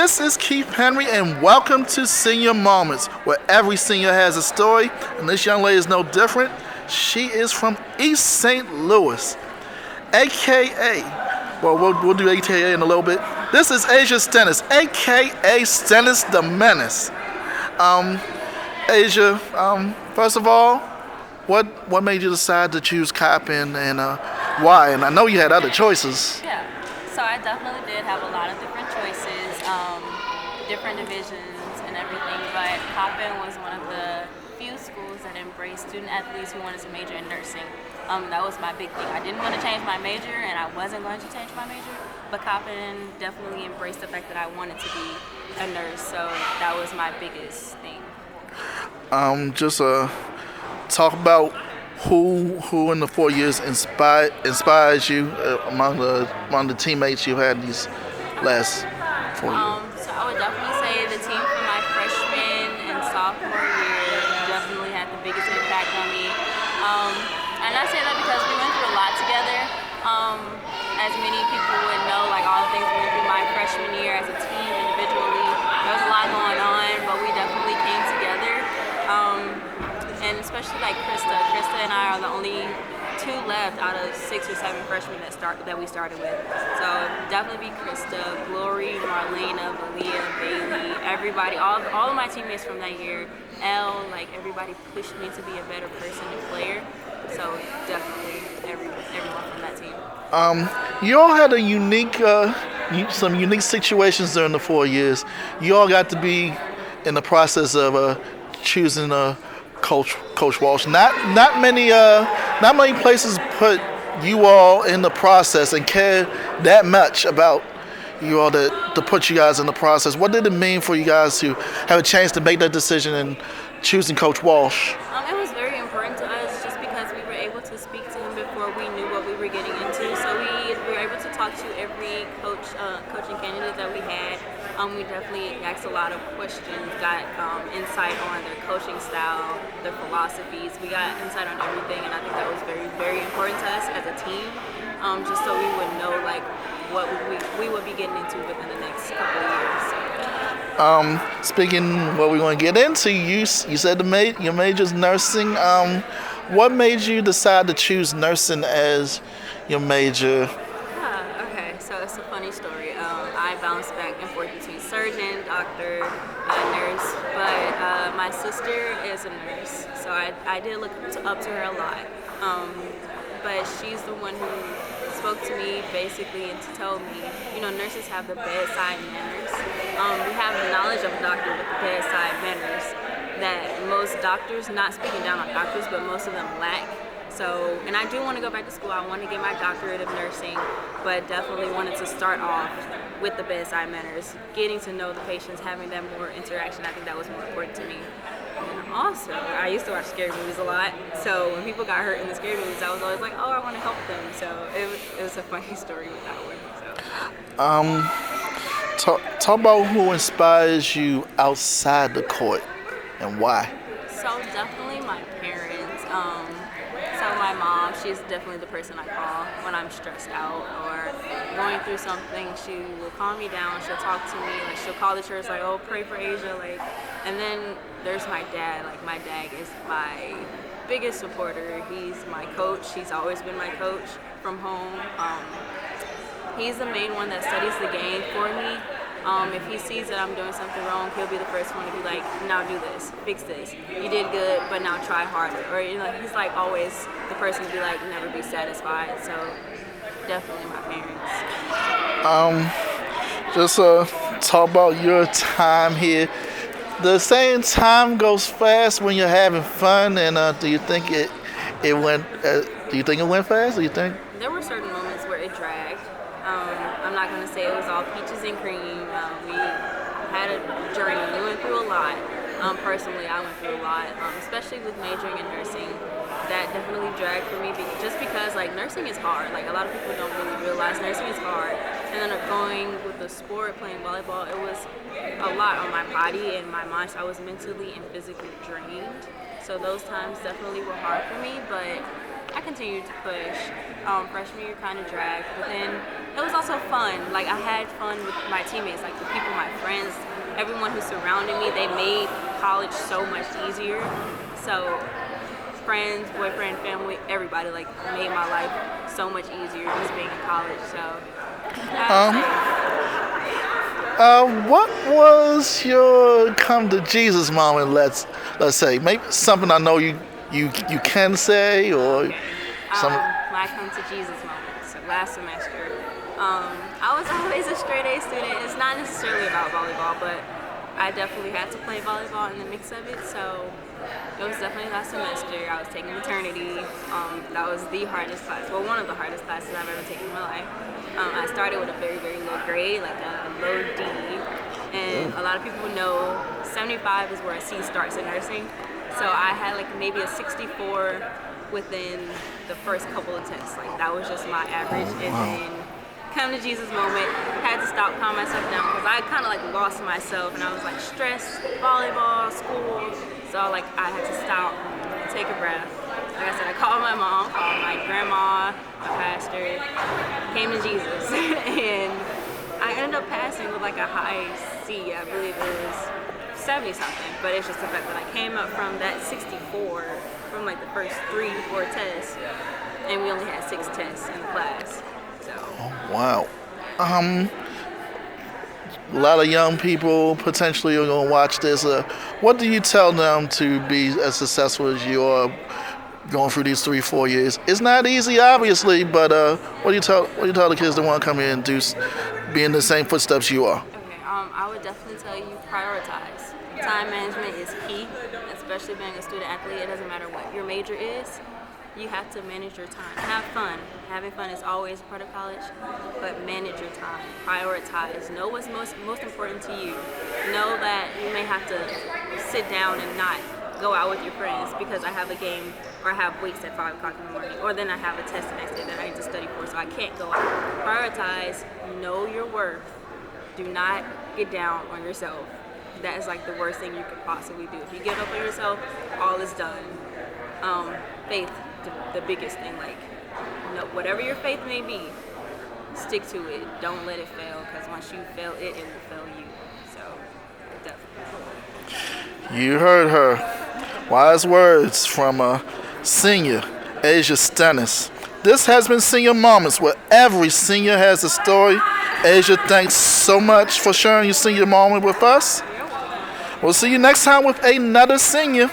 This is Keith Henry, and welcome to Senior Moments, where every senior has a story, and this young lady is no different. She is from East St. Louis, aka, well, we'll do AKA in a little bit. This is Asia Stennis, aka Stennis the Menace. Um, Asia, first of all, what made you decide to choose Coppin and why? And I know you had other choices. Yeah, so I definitely did have a lot of different choices, different divisions and everything, but Coppin was one of the few schools that embraced student athletes who wanted to major in nursing. That was my big thing. I didn't want to change my major, and I wasn't going to change my major, but Coppin definitely embraced the fact that I wanted to be a nurse, so that was my biggest thing. Just talk about who in the 4 years inspires you among the teammates you had these last 4 years. So I would definitely say the team from my freshman and sophomore year definitely had the biggest impact on me. And I say that because we went through a lot together. As many people would know, like all the things we went through my freshman year as a team individually, there was a lot going on, but we definitely came together. And especially like Krista. Krista and I are the only two left out of 6 or 7 freshmen that we started with. So definitely be Krista, Glory, Marlena, Valia, Bailey, everybody, all of my teammates from that year. Like everybody pushed me to be a better person and player. So definitely everyone from that team. You all had some unique situations during the 4 years. You all got to be in the process of choosing Coach Walsh. Not many places put you all in the process and care that much about you all to put you guys in the process. What did it mean for you guys to have a chance to make that decision in choosing Coach Walsh? It was very important to us just because we were able to speak to him before we knew what we were getting into. So we were able to talk to every coaching candidate that we had. We definitely asked a lot of questions, got insight on their coaching style, their philosophies. We got insight on everything, and I think that was very, very important to us as a team, just so we would know like what we would be getting into within the next couple of years. So. Speaking what we want to get into, you said your major's nursing. What made you decide to choose nursing as your major? Okay, so it's a funny story. I bounced back and forth between surgeon, doctor, nurse, but my sister is a nurse, so I did look up to her a lot. But she's the one who spoke to me basically and told me, nurses have the bedside manners. We have the knowledge of a doctor with the bedside manners that most doctors, not speaking down on doctors, but most of them lack. So, and I do want to go back to school. I want to get my doctorate of nursing, but definitely wanted to start off with the bedside manners, getting to know the patients, having that more interaction. I think that was more important to me. And also, I used to watch scary movies a lot. So when people got hurt in the scary movies, I was always like, oh, I want to help them. So it was a funny story with that one. So. Talk about who inspires you outside the court and why. So definitely my parents. So my mom, she's definitely the person I call when I'm stressed out or going through something. She will calm me down. She'll talk to me. Like she'll call the church, like, oh, pray for Asia. Like, and then there's my dad. Like my dad is my biggest supporter. He's my coach. He's always been my coach from home. He's the main one that studies the game for me. If he sees that I'm doing something wrong, he'll be the first one to be like, now do this, fix this. You did good, but now try harder. Or he's like always the person to be like, never be satisfied. So definitely my parents. Just talk about your time here. The same time goes fast when you're having fun, and do you think it went? Do you think it went fast? Do you think? There were certain moments where it dragged. I'm not going to say it was all peaches and cream. We had a journey. We went through a lot. Personally, I went through a lot, especially with majoring in nursing. That definitely dragged for me just because, like, nursing is hard. Like, a lot of people don't really realize nursing is hard. And then going with the sport, playing volleyball, it was a lot on my body and my mind. So I was mentally and physically drained. So those times definitely were hard for me, but I continued to push. Freshman year kind of dragged, but then it was also fun. Like I had fun with my teammates, like the people, my friends, everyone who surrounded me. They made college so much easier. So friends, boyfriend, family, everybody like made my life so much easier just being in college. So What was your come to Jesus moment? Let's say maybe something I know you can say or okay. some. My come to Jesus moment. So last semester, I was always a straight A student. It's not necessarily about volleyball, but I definitely had to play volleyball in the mix of it. So it was definitely last semester. I was taking maternity. That was the hardest class. Well, one of the hardest classes I've ever taken in my life. I started with a very, very low grade, like a low D. And a lot of people know 75 is where a C starts in nursing. So I had like maybe a 64 within the first couple of tests. Like that was just my average. And then come to Jesus moment, had to stop, calm myself down because I kind of like lost myself and I was like stressed, volleyball, school. So like I had to stop, take a breath. Like I said, I called my mom, called my grandma, my pastor, came to Jesus, and I ended up passing with like a high C. I believe it was 70 something, but it's just the fact that I came up from that 64 from like the first 3-4 tests, and we only had 6 tests in the class. So. Wow. A lot of young people potentially are going to watch this. What do you tell them to be as successful as you are going through these 3-4 years? It's not easy, obviously, but what do you tell the kids that want to come in and be in the same footsteps you are? Okay, I would definitely tell you prioritize. Time management is key, especially being a student athlete. It doesn't matter what your major is. You have to manage your time. Have fun. Having fun is always a part of college, but manage your time. Prioritize. Know what's most important to you. Know that you may have to sit down and not go out with your friends because I have a game or I have weights at 5 o'clock in the morning, or then I have a test the next day that I need to study for, so I can't go out. Prioritize. Know your worth. Do not get down on yourself. That is like the worst thing you could possibly do. If you give up on yourself, all is done. Faith. The biggest thing, like, whatever your faith may be, stick to it. Don't let it fail, because once you fail it, it will fail you. So, definitely. You heard her. Wise words from a senior, Asia Stennis. This has been Senior Moments, where every senior has a story. Asia, thanks so much for sharing your senior moment with us. We'll see you next time with another senior.